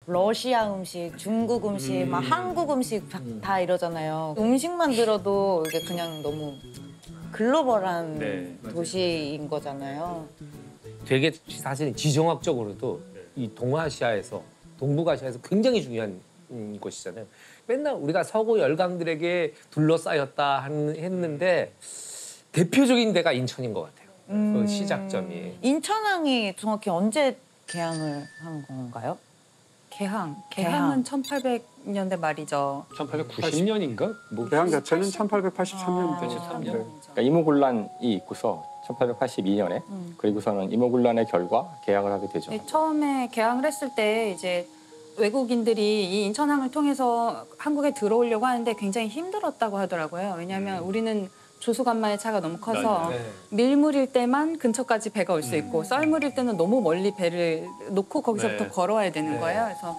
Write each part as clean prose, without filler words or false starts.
러시아 음식, 중국 음식, 막 한국 음식 다 이러잖아요. 음식만 들어도 이게 그냥 너무 글로벌한 네, 도시인 거잖아요. 되게 사실 지정학적으로도 이 동아시아에서 동북아시아에서 굉장히 중요한 곳이잖아요. 맨날 우리가 서구 열강들에게 둘러싸였다 했는데 대표적인 데가 인천인 것 같아요. 그 시작점이. 인천항이 정확히 언제 개항을 한 건가요? 개항은 1800년대 말이죠. 1890년인가? 뭐 개항 자체는 1883년도. 83년. 그러니까 이모군란이 있고서 1882년에 그리고서는 이모군란의 결과 개항을 하게 되죠. 네, 처음에 개항을 했을 때 이제 외국인들이 이 인천항을 통해서 한국에 들어오려고 하는데 굉장히 힘들었다고 하더라고요. 왜냐하면 우리는 조수간만의 차가 너무 커서 네. 밀물일 때만 근처까지 배가 올 수 있고 썰물일 때는 너무 멀리 배를 놓고 거기서부터 네. 걸어와야 되는 네. 거예요. 그래서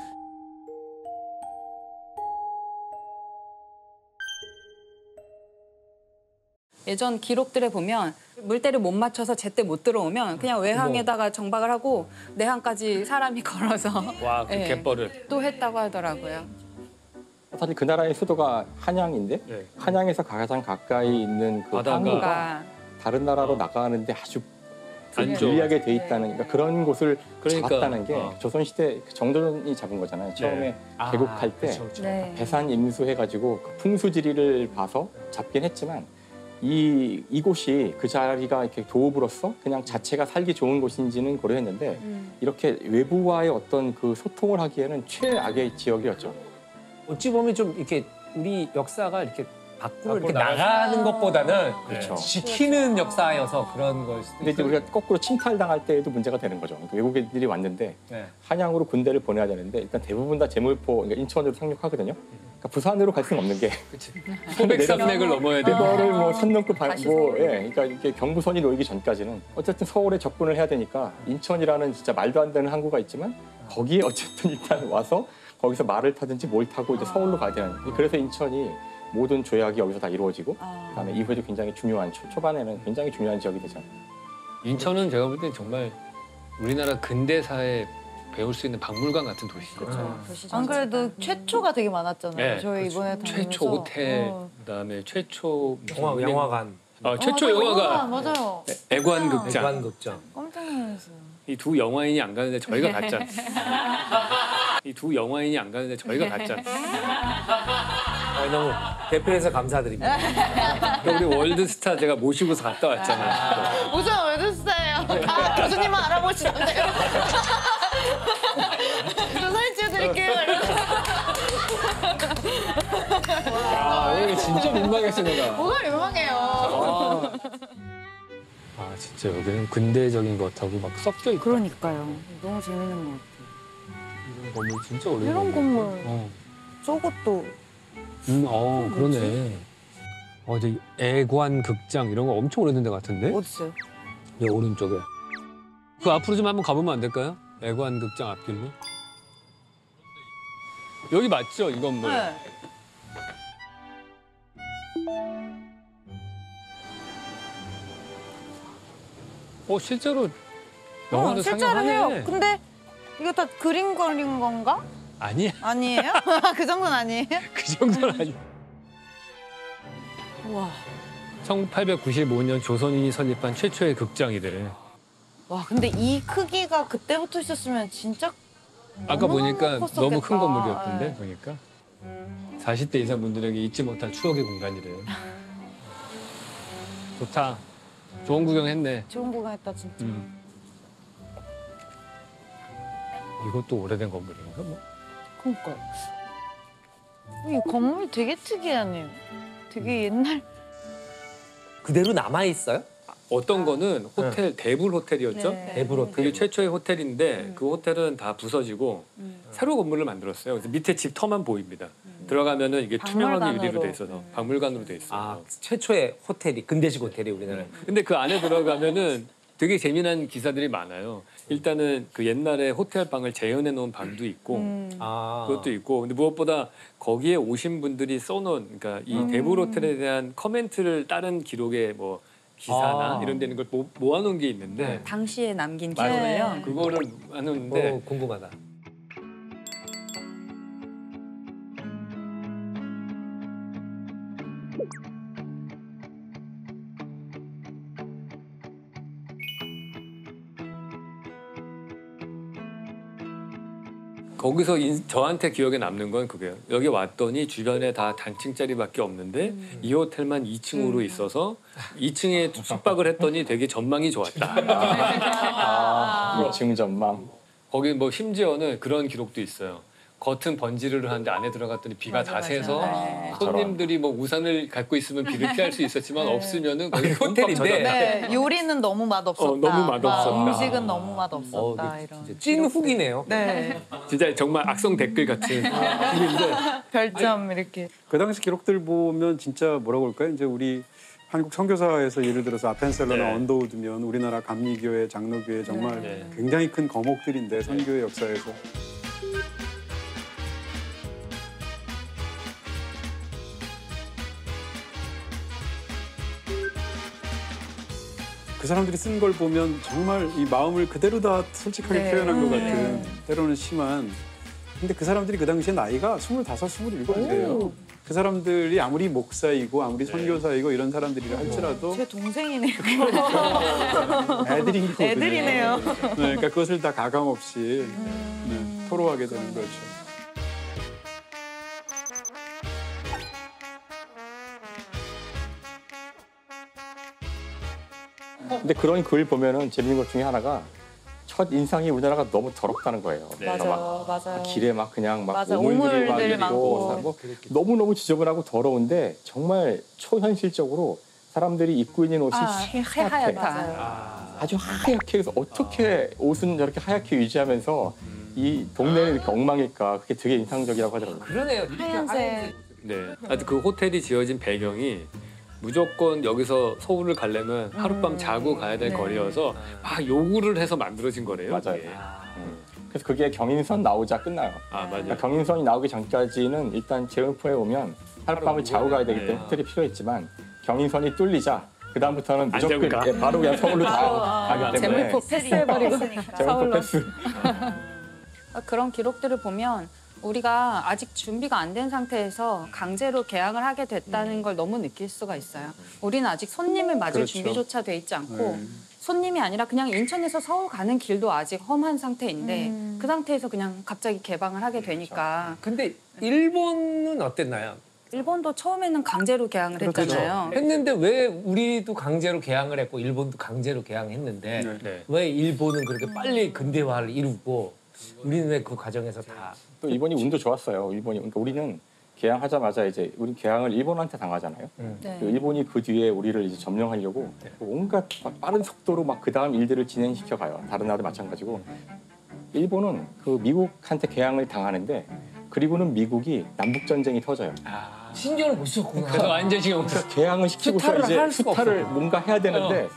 예전 기록들에 보면 물때를 못 맞춰서 제때 못 들어오면 그냥 외항에다가 정박을 하고 내항까지 사람이 걸어서 와, 그 네. 갯벌을. 또 했다고 하더라고요. 사실 그 나라의 수도가 한양인데 네. 한양에서 가장 가까이 있는 그 바다가 항구가 다른 나라로 나가는데 아주 안 좋아. 불리하게 돼 있다는 그러니까 그런 곳을 그러니까, 잡았다는 게 조선시대 그 정조선이 잡은 거잖아요. 처음에 개국할 때 그쵸, 그쵸. 네. 배산 임수해가지고 그 풍수지리를 봐서 잡긴 했지만 이곳이 그 자리가 이렇게 도읍으로서 그냥 자체가 살기 좋은 곳인지는 고려했는데 이렇게 외부와의 어떤 그 소통을 하기에는 최악의 지역이었죠. 어찌 보면 좀 이렇게 우리 역사가 이렇게 밖으로 이렇게 나가서- 나가는 것보다는 그렇죠. 지키는 역사여서 그런 걸 수도 근데 이제 있어요. 우리가 거꾸로 침탈당할 때에도 문제가 되는 거죠. 그러니까 외국인들이 왔는데 네. 한양으로 군대를 보내야 되는데 일단 대부분 다 제물포, 그러니까 인천으로 상륙하거든요. 그러니까 부산으로 갈 수는 없는 게 소백산맥을 넘어야 돼. 그거를 뭐 선 넘고 다시 뭐 서울로. 예, 그러니까 이게 경부선이 놓이기 전까지는 어쨌든 서울에 접근을 해야 되니까 인천이라는 진짜 말도 안 되는 항구가 있지만 거기에 어쨌든 일단 와서 거기서 말을 타든지 뭘 타고 이제 서울로 가야 되는. 그래서 인천이 모든 조약이 여기서 다 이루어지고 그다음에 이후에도 굉장히 중요한 초반에는 굉장히 중요한 지역이 되잖아요. 인천은 제가 볼 때 정말 우리나라 근대사에 배울 수 있는 박물관 같은 도시죠. 안 그래도 최초가 되게 많았잖아요. 네, 저희 그렇죠. 이번에 다니면서. 최초 호텔, 어. 그다음에 최초 영화관, 최초 영화가 맞아요. 애관극장. 대관극장. 깜짝 놀랐어요. 이 두 영화인이 안 가는데 저희가 갔잖아. 이 두 영화인이 안 가는데 저희가 갔잖아. 너무 대표해서 감사드립니다. 우리 월드스타 제가 모시고서 갔다 왔잖아. 무슨 월드스타예요? 교수님은 알아보시던데요. 저 사진 찍어드릴게요. 여기 진짜 민망했어 내가. 뭐가 유명해요. 진짜 여기는 근대적인 것하고 막 섞여 있고. 그러니까요. 너무 재밌는 것 같아요. 이런 건물 진짜 오래. 이런 건물. 어. 저것도 그러네. 이제 애관극장 이런 거 엄청 오래된 데 같은데? 어딨어요? 여기 오른쪽에. 그 앞으로 좀 한번 가보면 안 될까요? 애관극장 앞길로. 여기 맞죠, 이 건물? 네. 실제로 영화도 실제로 상영하네. 해요. 근데 이거 다 그림 그린 건가? 아니야, 아니에요? 그 정도는 아니에요? 그 정도는 아니야. 와. 1895년 조선인이 설립한 최초의 극장이래. 와, 근데 이 크기가 그때부터 있었으면 진짜 아까 보니까 컸었겠다. 너무 큰 건물이었던데, 네. 보니까. 40대 이상 분들에게 잊지 못할 추억의 공간이래요. 좋다. 좋은 구경했네. 좋은 구경했다 진짜. 이것도 오래된 건물인가? 뭐? 그러니까 이 건물 되게 특이하네요. 되게 옛날. 그대로 남아 있어요? 어떤 거는 호텔 대불 호텔이었죠. 네. 대부로 그게 최초의 호텔인데 그 호텔은 다 부서지고 새로 건물을 만들었어요. 그래서 밑에 집 터만 보입니다. 들어가면은 이게 투명하게 박물관으로. 유리로 돼 있어서 박물관으로 돼 있어요. 최초의 호텔이 근대식 호텔이 우리나라에. 근데 그 안에 들어가면은 되게 재미난 기사들이 많아요. 일단은 그 옛날에 호텔 방을 재현해 놓은 방도 있고 그것도 있고 근데 무엇보다 거기에 오신 분들이 써놓은 그러니까 이 대불 호텔에 대한 커멘트를 다른 기록에 뭐 기사나 이런 데는 걸 모아놓은 게 있는데 당시에 남긴 맞아요. 기록을요. 그거를 모아놓는데 궁금하다. 거기서 저한테 기억에 남는 건 그게요. 여기 왔더니 주변에 다 단층짜리밖에 없는데 이 호텔만 2층으로 있어서 2층에 숙박을 했더니 되게 전망이 좋았다. 2층 전망. 거기 뭐 심지어는 그런 기록도 있어요. 겉은 번지르르 하는데 안에 들어갔더니 비가 다 새서 네. 손님들이 뭐 우산을 갖고 있으면 비를 피할 수 있었지만 없으면은 거기 호텔인데. 네, 요리는 너무 맛없었다. 너무 맛없었다. 막 음식은 너무 맛없었다. 이런. 찐 후기네요. 네, 진짜 정말 악성 댓글 같은 일인데 별점 이렇게. 그 당시 기록들 보면 진짜 뭐라고 할까요? 이제 우리 한국 선교사에서 예를 들어서 아펜셀러나 네. 언더우드면 우리나라 감리교회, 장로교회 정말 네. 굉장히 큰 거목들인데 선교의 역사에서 그 사람들이 쓴 걸 보면 정말 이 마음을 그대로 다 솔직하게 네. 표현한 것 같은 때로는 심한. 근데 그 사람들이 그 당시에 나이가 25, 27이에요. 그 사람들이 아무리 목사이고 아무리 선교사이고 이런 사람들이라 할지라도 제 동생이네요. 애들인 거거든요. 애들이네요. 네, 그러니까 그것을 다 가감 없이 토로하게 되는 거죠. 근데 그런 글 보면은 재밌는 것 중에 하나가 첫 인상이 우리나라가 너무 더럽다는 거예요. 그러니까 맞아요, 맞아요. 길에 막 그냥 막 맞아, 오물들이 막 오물들 있고 많고. 뭐 너무너무 지저분하고 더러운데 정말 초현실적으로 사람들이 입고 있는 옷이 하얗다. 맞아요. 아주 하얗게 해서 어떻게 옷은 저렇게 하얗게 유지하면서 이 동네는 이렇게 엉망일까 그게 되게 인상적이라고 하더라고요. 그러네요. 하얀색. 네. 하여튼 그 호텔이 지어진 배경이 무조건 여기서 서울을 가려면 하룻밤 자고 가야 될 네. 거리여서 막 요구를 해서 만들어진 거래요. 맞아요. 그게. 그래서 그게 경인선 나오자 끝나요. 아 맞아요. 그러니까 경인선이 나오기 전까지는 일단 제음포에 오면 하룻밤을 자고 가야 되기 때문에 네. 호텔이 필요했지만 경인선이 뚫리자 그 다음부터는 안 무조건 자고 가. 이렇게 바로 그냥 서울로 가기 때문에 재물포 패스해버리고 제음포 서울로. 패스. 그런 기록들을 보면 우리가 아직 준비가 안 된 상태에서 강제로 개항을 하게 됐다는 걸 너무 느낄 수가 있어요. 우리는 아직 손님을 맞을 그렇죠. 준비조차 돼 있지 않고 네. 손님이 아니라 그냥 인천에서 서울 가는 길도 아직 험한 상태인데 그 상태에서 그냥 갑자기 개방을 하게 되니까 근데 일본은 어땠나요? 일본도 처음에는 강제로 개항을 그렇죠. 했잖아요. 했는데 왜 우리도 강제로 개항을 했고 일본도 강제로 개항했는데 네. 네. 왜 일본은 그렇게 빨리 근대화를 이루고 우리는 왜 그 과정에서 다 또 일본이 운도 좋았어요. 일본이 그러니까 우리는 개항하자마자 이제 우리 개항을 일본한테 당하잖아요. 네. 그 일본이 그 뒤에 우리를 이제 점령하려고 온갖 빠른 속도로 막 그 다음 일들을 진행시켜 가요. 다른 나라도 마찬가지고 일본은 그 미국한테 개항을 당하는데 그리고는 미국이 남북 전쟁이 터져요. 신경을 못 썼구나. 그래서 완전 신경 못 그래서 개항을 시키고서 수탈을 이제 할 수가 수탈을 없어. 뭔가 해야 되는데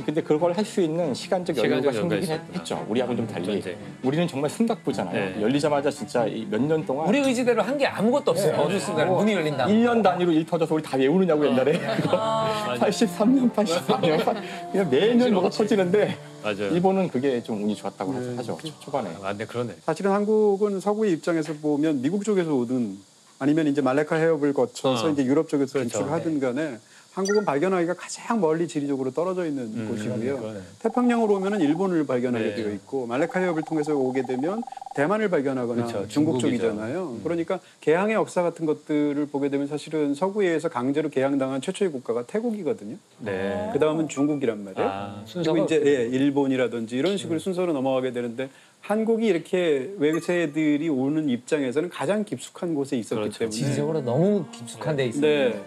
근데 그걸 할 수 있는 시간적 여유가 시간적 생기긴 여유가 했죠. 우리하고는 좀 달리. 전쟁. 우리는 정말 숨가쁘잖아요. 네. 열리자마자 진짜 몇 년 동안 우리 의지대로 한 게 아무것도 없어요. 어느 순간 문이 열린다. 1년 단위로 일 터져서 우리 다 외우느냐고 옛날에 그거 83년, 84년 그냥 매년 뭐가 터지는데 맞아요. 일본은 그게 좀 운이 좋았다고 하죠. 초반에. 아, 네 그러네. 사실은 한국은 서구의 입장에서 보면 미국 쪽에서 오든 아니면 이제 말레카 해협을 거쳐서 이제 유럽 쪽에서 진출을 하든 간에 한국은 발견하기가 가장 멀리 지리적으로 떨어져 있는 곳이고요. 그러네. 태평양으로 오면은 일본을 발견하게 네. 되어 있고 말레카 해협을 통해서 오게 되면 대만을 발견하거나 그렇죠. 중국 중국이죠. 쪽이잖아요. 그러니까 개항의 역사 같은 것들을 보게 되면 사실은 서구에서 강제로 개항당한 최초의 국가가 태국이거든요. 네. 그 다음은 중국이란 말이에요. 아, 그리고 이제 일본이라든지 이런 식으로 순서로 넘어가게 되는데 한국이 이렇게 외세들이 오는 입장에서는 가장 깊숙한 곳에 있었기 그렇죠. 때문에 지리적으로 너무 깊숙한 데 있어요. 네.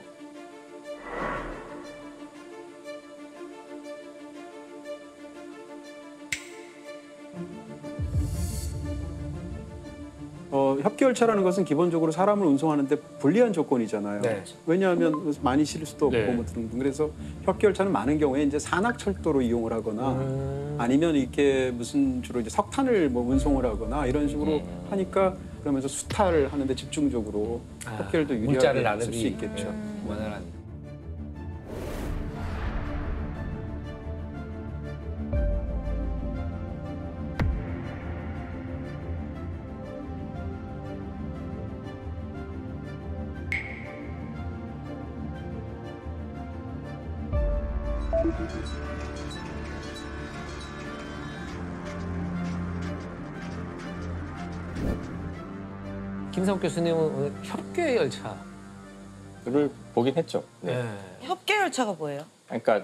협기열차라는 것은 기본적으로 사람을 운송하는데 불리한 조건이잖아요. 네. 왜냐하면 많이 실을 수도 없고 네. 뭐 등등. 그래서 협기열차는 많은 경우에 이제 산악철도로 이용을 하거나 아니면 이렇게 무슨 주로 이제 석탄을 뭐 운송을 하거나 이런 식으로 하니까 그러면서 수탈을 하는데 집중적으로 협기열도 물자를 유리하게 쓸 나누기 수 있겠죠. 원활한. 김성 교수님은 오늘 협계 열차. 를 보긴 했죠. 네. 협계열차가 뭐예요? 그러니까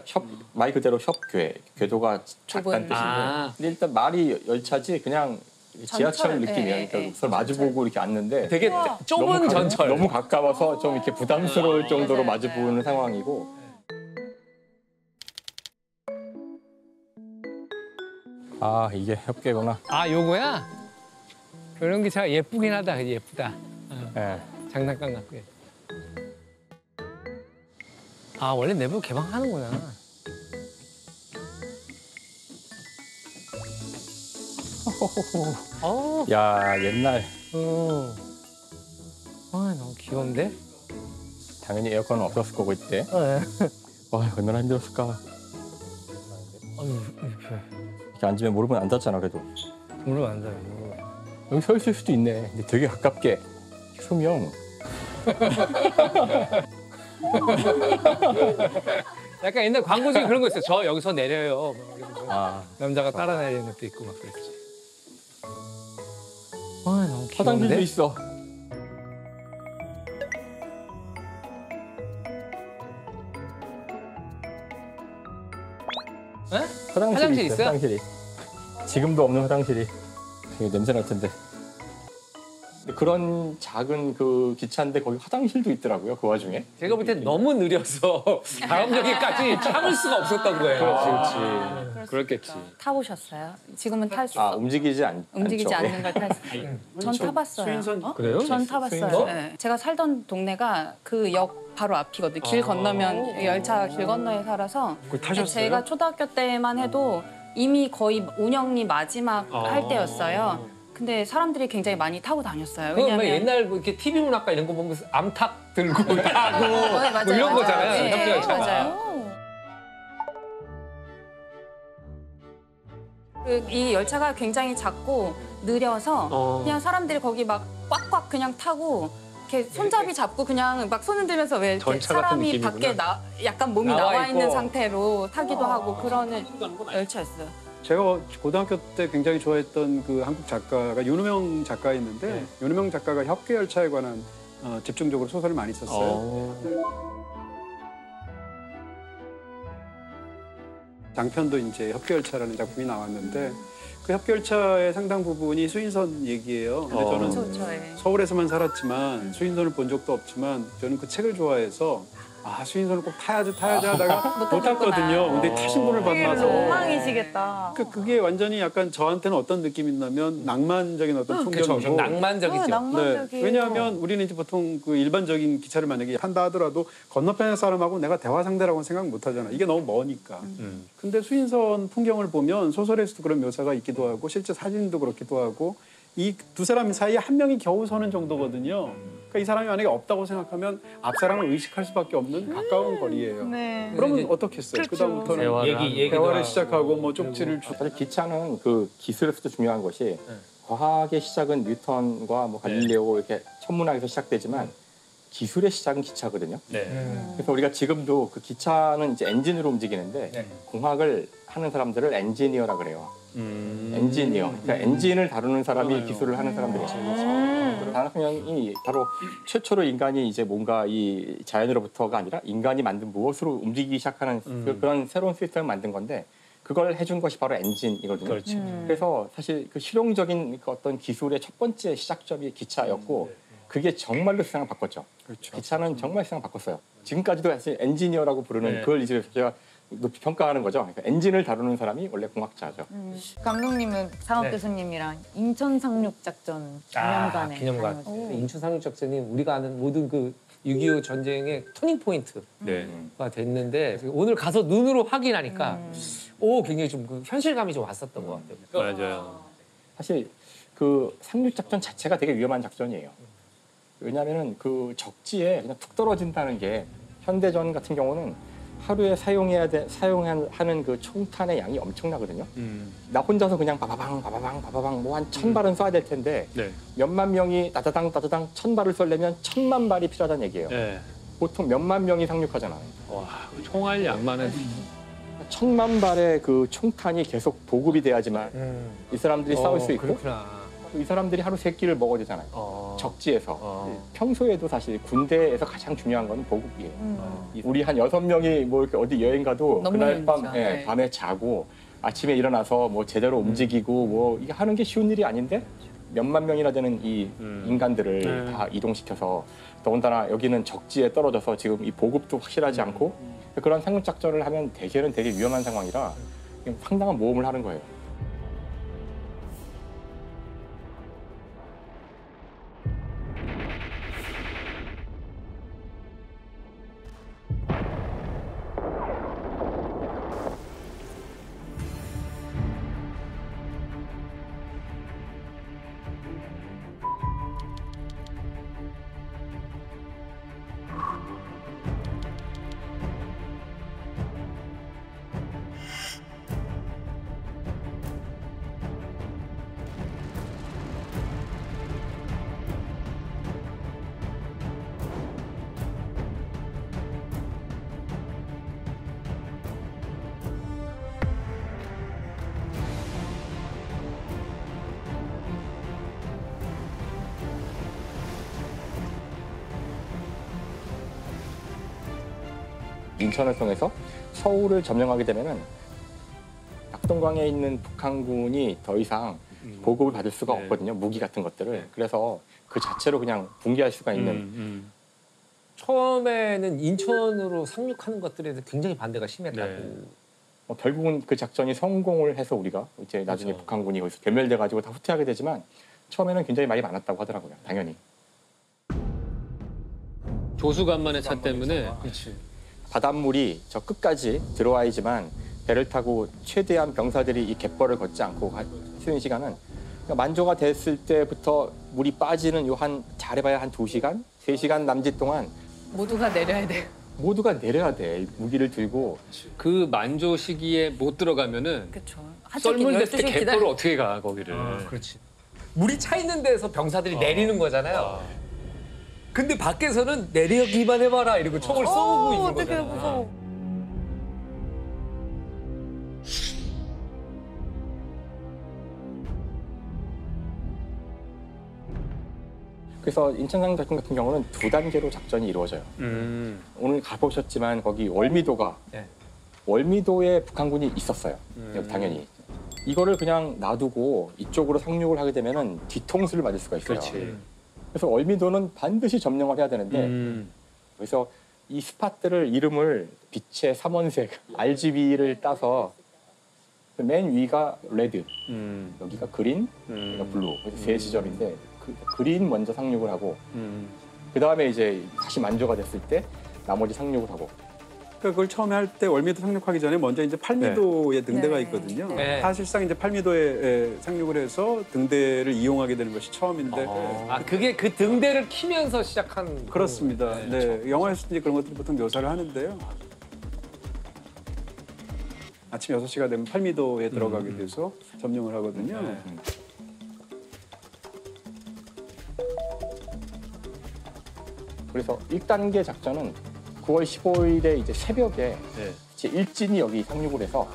말 그대로 협궤, 궤도가 작다는 뜻인데. 아. 근데 일단 말이 열차지 그냥 지하철 전철, 느낌이에요. 예, 그러니까 예. 서로 마주보고 이렇게 앉는데 되게 좁은 전철. 너무 가까워서 좀 이렇게 부담스러울 정도로 마주보는 상황이고. 아 이게 협궤구나. 아 요거야? 이런 기차가 예쁘긴 하다. 예쁘다. 네. 장난감 같고. 아 원래 내부 개방하는구나. 어. 야 옛날 아 너무 귀여운데? 당연히 에어컨은 없었을 거고 이때. 네. 와 얼마나 힘들었을까. 아유 이렇게 앉으면 무릎은 안 닿잖아 그래도. 물론 안 닿아요. 여기 서 있을 수도 있네. 근데 되게 가깝게. 수명. 약간 옛날 광고 중에 그런 거 있어요. 저 여기서 내려요. 막 이러면서 아 남자가 따라 내리는 것도 있고 막 그랬지. 아 너무 화장실도 귀여운데? 있어. 화장실 있어요? 화장실이. 지금도 없는 화장실이. 되게 냄새 날 텐데. 근데 그런 작은 그 기차인데 거기 화장실도 있더라고요. 그 와중에. 제가 볼 땐 너무 느려서 다음 역에까지 참을 수가 없었던 거예요. 그렇지. 그렇겠지. 타보셨어요? 지금은 탈 수 아 움직이지 움직이지 않죠. 않는 걸 탈 수. 전 타봤어요. 수인선 그래요? 전 타봤어요. 수인선? 네. 제가 살던 동네가 그 역 바로 앞이거든요. 길 건너면 열차 길 건너에 살아서. 그걸 타셨어요? 제가 초등학교 때만 해도 이미 거의 운영이 마지막 할 때였어요. 근데 사람들이 굉장히 많이 타고 다녔어요. 그건 뭐 왜냐면 옛날 뭐 이렇게 TV 문학과 이런 거 보면 암탉 들고 타고 네, 맞아요, 뭐 이런 맞아요. 거잖아요. 네, 협계 열차가. 맞아요. 이 열차가 굉장히 작고 느려서 그냥 사람들이 거기 막 꽉꽉 그냥 타고 이렇게 손잡이 잡고 그냥 막 손 흔들면서 왜 이렇게 전차 같은 사람이 느낌이구나. 밖에 약간 몸이 나와 나와 있는 있고. 상태로 타기도 하고 그러는 열차였어요. 제가 고등학교 때 굉장히 좋아했던 그 한국 작가가 윤우명 작가였는데 윤우명 작가가 협계열차에 관한 집중적으로 소설을 많이 썼어요. 장편도 이제 협계열차라는 작품이 나왔는데 그 협계열차의 상당 부분이 수인선 얘기예요. 근데 저는 그렇죠. 예. 서울에서만 살았지만 수인선을 본 적도 없지만 저는 그 책을 좋아해서 아 수인선을 꼭 타야지 하다가 못 탔거든요. 근데 타신 분을 되게 만나서 로망이시겠다. 그게 완전히 약간 저한테는 어떤 느낌이 있냐면 낭만적인 어떤 그렇죠. 풍경이고 좀 낭만적이죠. 낭만적이에요. 왜냐하면 우리는 이제 보통 그 일반적인 기차를 만약에 한다 하더라도 건너편 사람하고 내가 대화 상대라고는 생각 못 하잖아. 이게 너무 머니까. 근데 수인선 풍경을 보면 소설에서도 그런 묘사가 있기도 하고 실제 사진도 그렇기도 하고 이 두 사람 사이에 한 명이 겨우 서는 정도거든요. 그러니까 이 사람이 만약에 없다고 생각하면 앞 사람을 의식할 수밖에 없는 가까운 거리예요. 네. 그러면 어떻게 했어요? 그렇죠. 그다음부터는 얘기도 대화를 하고. 시작하고 뭐 쪽지를 주. 사실 기차는 그 기술에서도 중요한 것이 과학의 시작은 뉴턴과 뭐 갈릴레오 이렇게 천문학에서 시작되지만 기술의 시작은 기차거든요. 네. 그래서 우리가 지금도 그 기차는 이제 엔진으로 움직이는데 네. 공학을 하는 사람들을 엔지니어라 그래요. 엔지니어. 그러니까 엔진을 다루는 사람이 기술을 하는 사람들이죠. 단학명이 바로 최초로 인간이 이제 뭔가 이 자연으로부터가 아니라 인간이 만든 무엇으로 움직이기 시작하는 그런 새로운 시스템을 만든 건데 그걸 해준 것이 바로 엔진이거든요. 그렇지. 그래서 사실 그 실용적인 그 어떤 기술의 첫 번째 시작점이 기차였고 그게 정말로 세상을 바꿨죠. 그렇죠. 기차는 정말 세상을 바꿨어요. 지금까지도 사실 엔지니어라고 부르는 네. 그걸 이제 제가 높이 평가하는 거죠. 그러니까 엔진을 다루는 사람이 원래 공학자죠. 감독님은 상업 네. 교수님이랑 인천 상륙 작전 기념관에 기념관. 다녀오셨어요. 인천 상륙작전이 우리가 아는 모든 그 6.25 전쟁의 터닝 포인트가 네. 됐는데 오늘 가서 눈으로 확인하니까 오 굉장히 좀 그 현실감이 좀 왔었던 것 같아요. 맞아요. 사실 그 상륙 작전 자체가 되게 위험한 작전이에요. 왜냐하면은 그 적지에 그냥 툭 떨어진다는 게 현대전 같은 경우는 하루에 사용하는 그 총탄의 양이 엄청나거든요. 나 혼자서 그냥 바바방 뭐 한 1000발은 쏴야 될 텐데 네. 몇만 명이 따다당 1000발을 쏘려면 1000만 발이 필요하다는 얘기예요. 네. 보통 몇만 명이 상륙하잖아요. 와, 총알 양만은 1000만 발의 그 총탄이 계속 보급이 돼야지만 이 사람들이 싸울 수 있고 그렇구나. 이 사람들이 하루 3끼를 먹어야 되잖아요. 적지에서. 평소에도 사실 군대에서 가장 중요한 건 보급이에요. 우리 한 6명이 뭐 이렇게 어디 여행 가도 너무 그날 밤 힘들죠. 예, 네. 밤에 자고 아침에 일어나서 뭐 제대로 움직이고 뭐 이게 하는 게 쉬운 일이 아닌데 몇만 명이나 되는 이 인간들을 다 이동시켜서 더군다나 여기는 적지에 떨어져서 지금 이 보급도 확실하지 않고 그런 상륙 작전을 하면 대개는 되게 위험한 상황이라 상당한 모험을 하는 거예요. 인천을 통해서 서울을 점령하게 되면은 낙동강에 있는 북한군이 더 이상 보급을 받을 수가 네. 없거든요. 무기 같은 것들을. 그래서 그 자체로 그냥 붕괴할 수가 있는 처음에는 인천으로 상륙하는 것들에 대해서 굉장히 반대가 심했다고. 네. 결국은 그 작전이 성공을 해서 우리가 이제 나중에 그렇죠. 북한군이 거기서 괴멸돼 가지고 다 후퇴하게 되지만 처음에는 굉장히 말이 많았다고 하더라고요. 당연히. 조수간만의 차 때문에 바닷물이 저 끝까지 들어와야지만 배를 타고 최대한 병사들이 이 갯벌을 걷지 않고 쉬는 시간은 그러니까 만조가 됐을 때부터 물이 빠지는 요 한 잘해봐야 한 2시간, 3시간 남짓 동안 모두가 내려야 돼요. 모두가 내려야 돼. 무기를 들고. 그 만조 시기에 못 들어가면은 그렇죠. 썰물 됐을 때 갯벌을 어떻게 가 거기를. 그렇지. 물이 차 있는 데서 병사들이 내리는 거잖아요. 근데 밖에서는 내려기만 해봐라 이러고 총을 쏘고 있는 어떡해, 거잖아. 무서워. 그래서 인천상륙 작전 같은 경우는 2단계로 작전이 이루어져요. 오늘 가보셨지만 거기 월미도가 네. 월미도에 북한군이 있었어요. 당연히. 이거를 그냥 놔두고 이쪽으로 상륙을 하게 되면은 뒤통수를 맞을 수가 있어요. 그렇지. 그래서 월미도는 반드시 점령을 해야 되는데 그래서 이 스팟들을 이름을 빛의 삼원색 RGB를 따서 맨 위가 레드, 여기가 그린, 여기가 블루. 그래서 세 지점인데 그린 먼저 상륙을 하고 그 다음에 이제 다시 만조가 됐을 때 나머지 상륙을 하고. 그러니까 그걸 처음에 할 때 월미도 상륙하기 전에 먼저 이제 팔미도에 등대가 네. 있거든요. 네. 사실상 이제 팔미도에 상륙을 해서 등대를 이용하게 되는 것이 처음인데 아 그게 그 등대를 키면서 시작한 그렇습니다. 그- 네, 영화에서 이제 그런 것들을 보통 묘사를 하는데요. 아침 6시가 되면 팔미도에 들어가게 돼서 점령을 하거든요. 네. 그래서 1단계 작전은 9월 15일에 이제 새벽에 네. 제 일진이 여기 상륙을 해서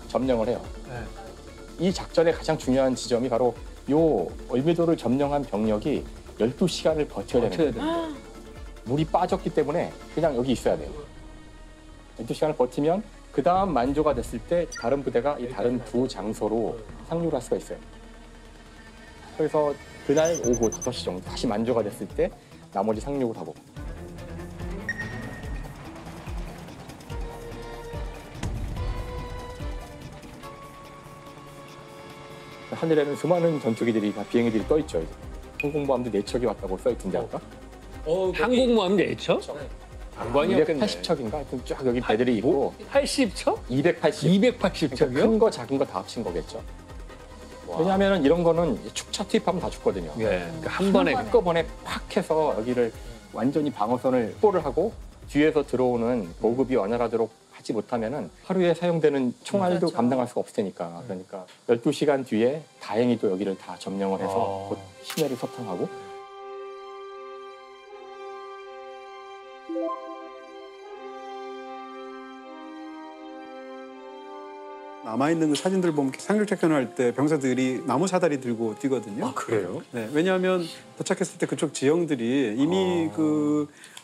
점령을 해요. 네. 이 작전의 가장 중요한 지점이 바로 요 월미도를 점령한 병력이 12시간을 버텨야 되는 거예요. 물이 빠졌기 때문에 그냥 여기 있어야 돼요. 12시간을 버티면 그 다음 만조가 됐을 때 다른 부대가 이 다른 두 장소로 상륙을 할 수가 있어요. 그래서 그날 오후 5시 정도 다시 만조가 됐을 때 나머지 상륙을 하고. 하늘에는 수많은 전투기들이 다 비행기들이 떠 있죠. 이제. 항공모함도 4척이 왔다고 써 있던데 아까? 항공모함 내쳐? 장관이었겠네. 280척인가? 하여튼 쫙 여기 배들이 있고 80척? 280. 280척이요? 큰 거 작은 거 다 합친 거겠죠. 왜냐하면 이런 거는 축차 투입하면 다 죽거든요. 예. 한 번에 한꺼번에 팍 해서 여기를 완전히 방어선을 확보를 하고 뒤에서 들어오는 보급이 원활하도록 하지 못하면은 하루에 사용되는 총알도 그렇죠. 감당할 수가 없을 테니까. 그러니까 12시간 뒤에 다행히도 여기를 다 점령을 해서 곧 시내를 소탕하고 남아있는 그 사진들 보면 상륙작전을 할 때 병사들이 나무 사다리 들고 뛰거든요. 그래요? 네, 왜냐하면 도착했을 때 그쪽 지형들이 이미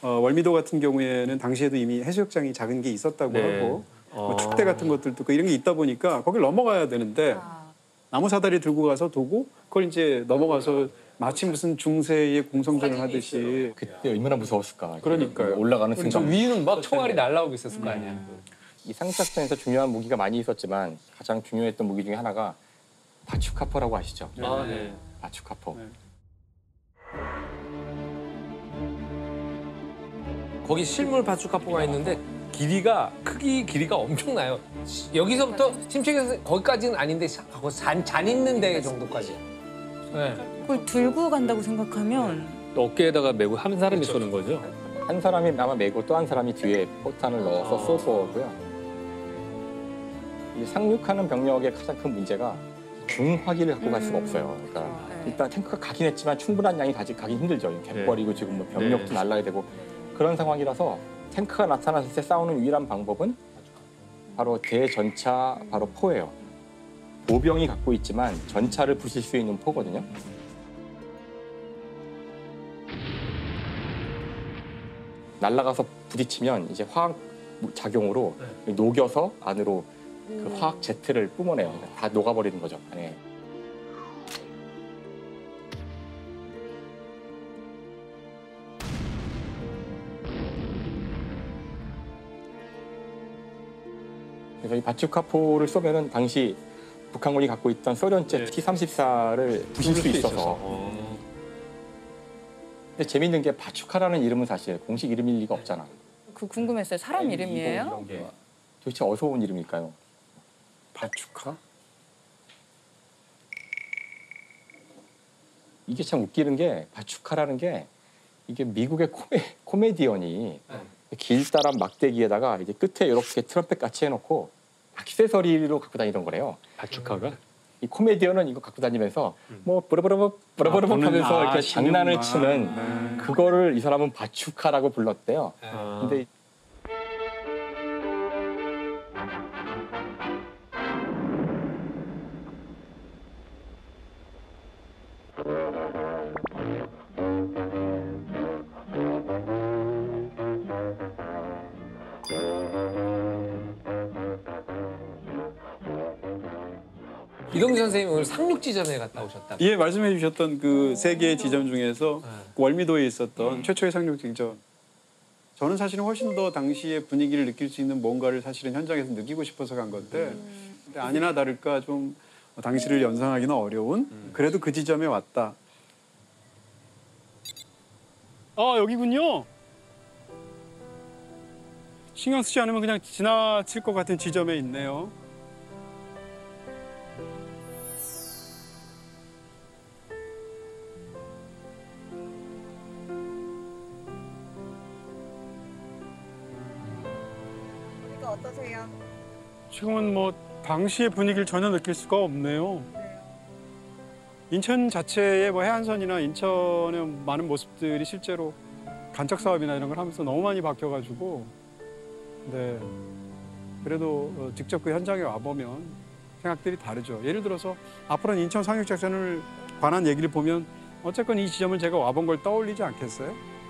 월미도 같은 경우에는 당시에도 이미 해수욕장이 작은 게 있었다고 네. 하고 뭐 축대 같은 것들도 있고 이런 게 있다 보니까 거길 넘어가야 되는데 나무 사다리 들고 가서 두고 그걸 이제 넘어가서 마치 무슨 중세의 공성전을 하듯이 그때 얼마나 무서웠을까. 그러니까요. 올라가는 저 순간. 위는 막 총알이 날라오고 있었을 거 아니야. 이 상륙작전에서 중요한 무기가 많이 있었지만 가장 중요했던 무기 중에 하나가 바추카포라고 아시죠? 아, 네. 바추카포. 네. 거기 실물 바추카포가 있는데 길이가 엄청나요. 여기서부터 침체에서 거기까지는 아닌데 잔 있는 데 정도까지. 네. 그걸 들고 간다고 생각하면 어깨에다가 메고 한 사람이 쏘는 거죠? 한 사람이 아마 메고 또 한 사람이 뒤에 포탄을 넣어서 쏠 거고요. 이 상륙하는 병력의 가장 큰 문제가 중화기를 갖고 갈 수가 없어요. 그러니까 일단 탱크가 가긴 했지만 충분한 양이 가긴 힘들죠. 갯벌이고 지금 뭐 병력도 날라야 되고 그런 상황이라서 탱크가 나타났을 때 싸우는 유일한 방법은 바로 대전차 바로 포예요. 보병이 갖고 있지만 전차를 부실 수 있는 포거든요. 날아가서 부딪히면 이제 화학 작용으로 녹여서 안으로 그 화학 제트를 뿜어내요. 다 녹아버리는 거죠. 네. 그래서 이 바추카포를 쏘면은 당시 북한군이 갖고 있던 소련제 T-34를 부실 수 있어서. 근데 재밌는 게 바추카라는 이름은 사실 공식 이름일 리가 없잖아. 그 궁금했어요. 사람 이름이에요? 이런 게 도대체 어디서 온 이름일까요? 바추카? 이게 참 웃기는 게 바추카라는 게 이게 미국의 코미디언이 길다란 막대기에다가 이제 끝에 이렇게 트럼펫 같이 해놓고 액세서리로 갖고 다니던 거래요. 바추카가? 이 코미디언은 이거 갖고 다니면서 뭐 브르브르브 하면서 이렇게 장난을 치는 그거를 이 사람은 바추카라고 불렀대요. 근데 이동규 선생님 오늘 상륙 지점에 갔다 오셨다. 예, 말씀해 주셨던 그 세 개의 지점 중에서 월미도에 있었던 최초의 상륙 지점. 저는 사실은 훨씬 더 당시의 분위기를 느낄 수 있는 뭔가를 사실은 현장에서 느끼고 싶어서 간 건데 근데 아니나 다를까 좀 당시를 연상하기는 어려운 그래도 그 지점에 왔다. 아, 여기군요. 신경 쓰지 않으면 그냥 지나칠 것 같은 지점에 있네요. 어떠세요? 지금은 뭐 당시의 분위기를 전혀 느낄 수가 없네요. 인천 자체의 뭐 해안선이나 인천의 많은 모습들이 실제로 간척 사업이나 이런 걸 하면서 너무 많이 바뀌어가지고, 네. 그래도 직접 그 현장에 와 보면 생각들이 다르죠. 예를 들어서 앞으로는 인천 상륙작전을 관한 얘기를 보면 어쨌건 이 지점을 제가 와본 걸 떠올리지 않겠어요?